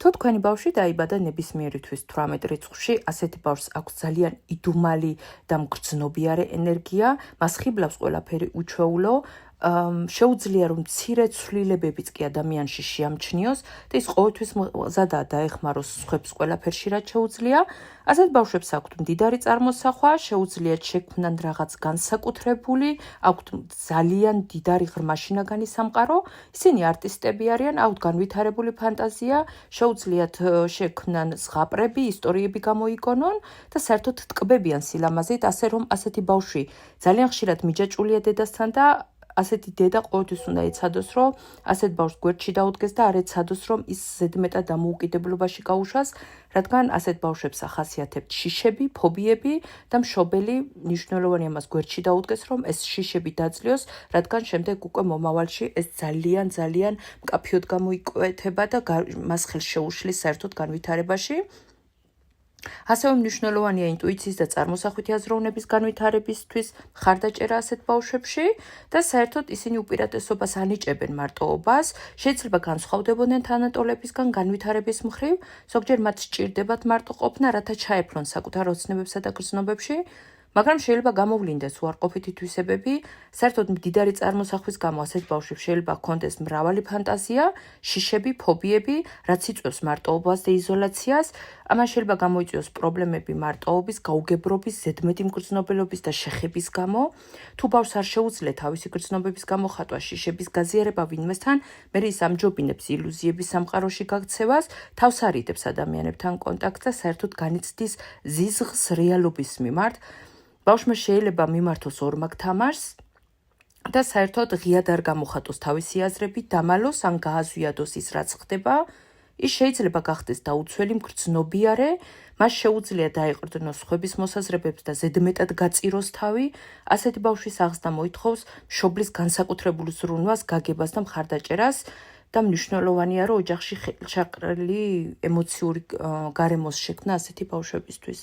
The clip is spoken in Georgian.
თუ თქვენი ბავშვი დაიბადა ნებისმიერი თვის 18 რიცხვში, ასეთი ბავშვს აქვს ძალიან იდუმალი და მგრძნობიარე ენერგია, მას ხიბლავს ყველაფერი უჩვეულო, შეუძლია რომ მცირე ცვლილებებიც კი ადამიანში შეამჩნიოს და ის ყოველთვის მზადაა დაეხმაროს სხვებს ყველაფერში რაც შეუძლია. ასეთ ბავშვებს აქვთ მდიდარი წარმოსახვა, შეუძლიათ შექმნან რაღაც განსაკუთრებული, აქვთ ძალიან მდიდარი ღრმა შინაგანი სამყარო, ისინი არტისტები არიან, აქვთ განვითარებული ფანტაზია, შეუძლიათ შექმნან ზღაპრები, ისტორიები გამოიგონონ და საერთოდ ტკბებიან სილამაზით, ასე რომ ასეთი ბავშვი ძალიან ხშირად მიჯაჭვულია დედასთან და ასეთი დედა ყოველთვის უნდა ეცადოს, რომ ასეთ ბავშვს გვერდში დაუდგეს და არ ეცადოს, რომ ის ზედმეტად დამოუკიდებლობაში გაუშვას, რადგან ასეთ ბავშვებს ახასიათებთ შიშები, ფობიები და მშობელი მნიშვნელოვანია მას გვერდში დაუდგეს, რომ ეს შიშები დაძლიოს, რადგან შემდეგ უკვე მომავალში ეს ძალიან მკაფიოდ გამოიკვეთება და მას ხელს შეუშლის საერთოდ განვითარებაში. ასევე მნიშვნელოვანია ინტუიციის და წარმოსახვითი აზროვნების განვითარებისთვის მხარდაჭერა ასეთ ბავშვებში და საერთოდ ისინი უპირატესობას ანიჭებენ მარტოობას, შეიძლება განსხვავდებოდნენ თანატოლებისგან განვითარების მხრივ, ზოგჯერ მათ სჭირდებათ მარტოყოფნა, რათა ჩაეფლონ საკუთარ ოცნებებსა და გრძნობებში, მაგრამ შეიძლება გამოვლინდეს უარყოფითი თვისებები, საერთოდ მდიდარი წარმოსახვის გამო ასეთ ბავშვებს შეიძლება ჰქონდეს მრავალი ფანტაზია, შიშები, ფობიები, რაც იწვევს მარტოობას და იზოლაციას. ამან შეიძლება გამოიწვიოს პრობლემები მარტოობის, გაუგებრობის, ზედმეტი მგრძნობელობის და შეხების გამო. თუ ბავშვს არ შეუძლია თავისი გრძნობების გამოხატვა, შიშების გაზიარება ვინმესთან, მერე ის ამჯობინებს ილუზიების სამყაროში გაქცევას, თავს არიდებს ადამიანებთან კონტაქტს და საერთოდ განიცდის ზიზღს რეალობის მიმართ. ბავშვმა შეიძლება მიმართოს ორმაგ თამაშს და საერთოდ ღიად არ გამოხატოს თავისი აზრები, დამალოს ან გააზვიადოს ის რაც ხდება, ის შეიძლება გახდეს დაუცველი მგრძნობიარე, მას შეუძლია დაეყრდნოს სხვების მოსაზრებებს და ზედმეტად გაწიროს თავი, ასეთი ბავშვის აღზრდა მოითხოვს მშობლის განსაკუთრებულ ზრუნვას, გაგებას და მხარდაჭერას და მნიშვნელოვანია, რომ ოჯახში ხელშეყრილი ემოციური გარემოს შექმნა ასეთი ბავშვებისთვის.